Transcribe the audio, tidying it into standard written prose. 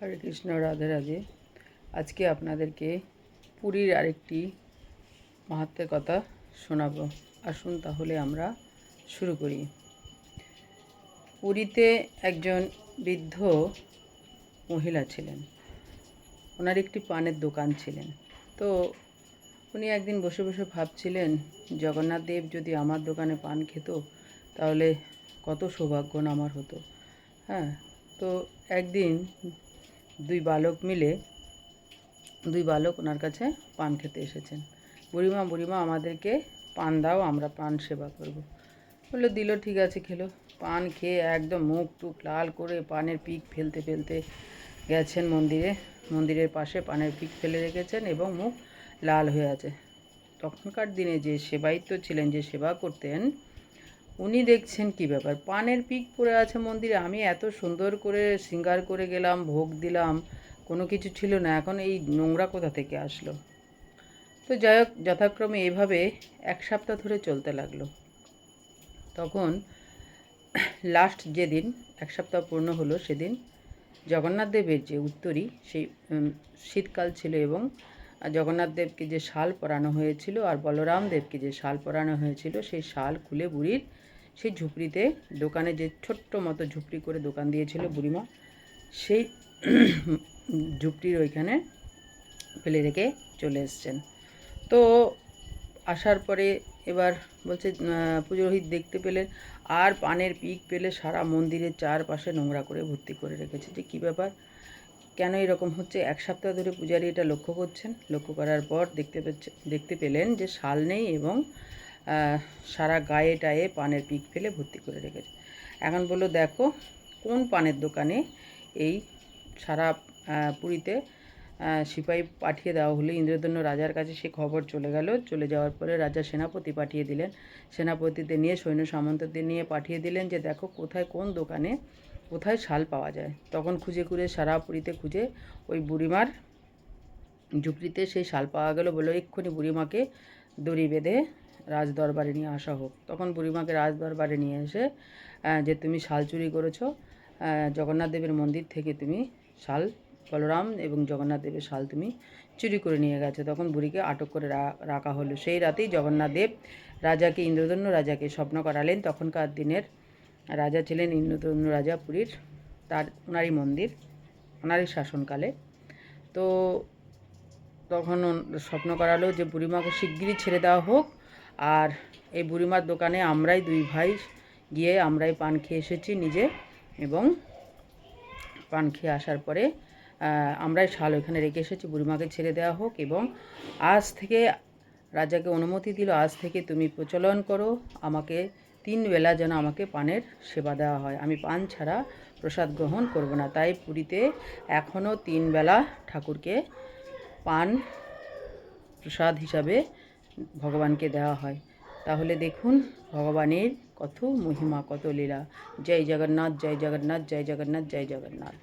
হরে কৃষ্ণ, রাধে রাধে। আজকে আপনাদেরকে পুরীর আরেকটি মাহাত্ম্যের কথা শোনাবো। আসুন তাহলে আমরা শুরু করি। পুরীতে একজন বৃদ্ধ মহিলা ছিলেন। ওনার একটি পানের দোকান ছিলেন। তো উনি একদিন বসে বসে ভাবছিলেন, জগন্নাথ দেব যদি আমার দোকানে পান খেত তাহলে কত সৌভাগ্য আমার হতো। হ্যাঁ, তো একদিন দুই বালক ওনার কাছে পান খেতে এসেছেন। বুড়িমা আমাদেরকে পান দাও, আমরা পান সেবা করব। বললো, দিল, ঠিক আছে, খেলো। পান খেয়ে একদম মুখ টুক লাল করে পানের পিক ফেলতে ফেলতে গেছেন মন্দিরের পাশে পানের পিক ফেলে রেখেছেন এবং মুখ লাল হয়ে আছে। তখনকার দিনে যে সেবায়িত ছিলেন, যে সেবা করতেন, উনি দেখছেন কি ব্যাপার, পানের পিক পড়ে আছে মন্দিরে, আমি এত সুন্দর করে শৃঙ্গার করে গেলাম, ভোগ দিলাম, কোনো কিছু ছিল না, এখন এই নোংরা কোথা থেকে আসলো। তো যাই হোক, যথাক্রমে এভাবে 1 সপ্তাহ ধরে চলতে লাগলো। তখন লাস্ট যেদিন 1 সপ্তাহ পূর্ণ হলো, সেদিন জগন্নাথ দেবের যে উত্তরী, সেই শীতকাল ছিল এবং জগন্নাথ দেবকে যে শাল পরানো হয়েছিল আর বলরাম দেবকে যে শাল পরানো হয়েছিল, সেই শাল খুলে বুড়ির সেই ঝুপড়িতে, দোকানে যে ছোট্ট মতো ঝুপড়ি করে দোকান দিয়েছিল বুড়িমা, সেই ঝুপড়ির ওইখানে ফেলে রেখে চলে এসছেন। তো আসার পরে এবার বলছে, পুরোহিত দেখতে পেলেন আর পানের পিক পেলে সারা মন্দিরের চারপাশে নোংরা করে ভর্তি করে রেখেছে। যে কী ব্যাপার, কেন এরকম হচ্ছে? 1 সপ্তাহ ধরে পূজারি এটা লক্ষ্য করছেন। লক্ষ্য করার পর দেখতে পেলেন যে শাল নেই এবং সারা গায়ে টায়ে পানের পিক ফেলে ভর্তি করে রেখেছে। এখন বললো, দেখো কোন পানের দোকানে এই সারা পুরীতে সিপাহী পাঠিয়ে দেওয়া হলো। ইন্দ্রদন্য রাজার কাছে সে খবর চলে গেল। চলে যাওয়ার পরে রাজা সেনাপতি পাঠিয়ে দিলেন। সেনাপতিদের নিয়ে, সৈন্য সামন্তদের নিয়ে পাঠিয়ে দিলেন যে দেখো কোথায় কোন দোকানে কোথায় শাল পাওয়া যায়। তখন খুঁজে সারা পুরীতে খুঁজে ওই বুড়িমার ঝুপড়িতে সেই শাল পাওয়া গেল। বললো, এক্ষুনি বুড়িমাকে দড়ি বেঁধে রাজদরবারে নিয়ে আসা হোক। তখন বুড়িমাকে রাজদরবারে নিয়ে এসে, যে তুমি শাল চুরি করেছো, জগন্নাথ দেবের মন্দির থেকে তুমি শাল, বলরাম এবং জগন্নাথ দেবের শাল তুমি চুরি করে নিয়ে গেছো। তখন বুড়িকে আটক করে রাখা হলো। সেই রাতেই জগন্নাথ দেব ইন্দ্রদন্য রাজাকে স্বপ্ন করালেন। তখনকার দিনের রাজা ছিলেন ইন্দ্রদন্য রাজা পুরীর, ওনারই মন্দির, ওনারই শাসনকালে। তো তখন স্বপ্ন করালো যে বুড়িমাকে শিগগিরই ছেড়ে দেওয়া হোক, আর এই বুড়িমার দোকানে আমরাই দুই ভাই গিয়ে আমরাই পান খেয়ে এসেছি নিজে, এবং পান খেয়ে আসার পরে আমরাই শাল ওইখানে রেখে এসেছি, বুড়িমাকে ছেড়ে দেওয়া হোক। এবং আজ থেকে রাজাকে অনুমতি দিল, আজ থেকে তুমি প্রচলন করো, আমাকে 3 বেলা যেন আমাকে পানের সেবা দেওয়া হয়, আমি পান ছাড়া প্রসাদ গ্রহণ করব না। তাই পুরীতে এখনও 3 বেলা ঠাকুরকে পান প্রসাদ হিসাবে ভগবানকে দেওয়া হয়। তাহলে দেখুন ভগবানের কত মহিমা, কত লীলা। জয় জগন্নাথ, জয় জগন্নাথ, জয় জগন্নাথ, জয় জগন্নাথ।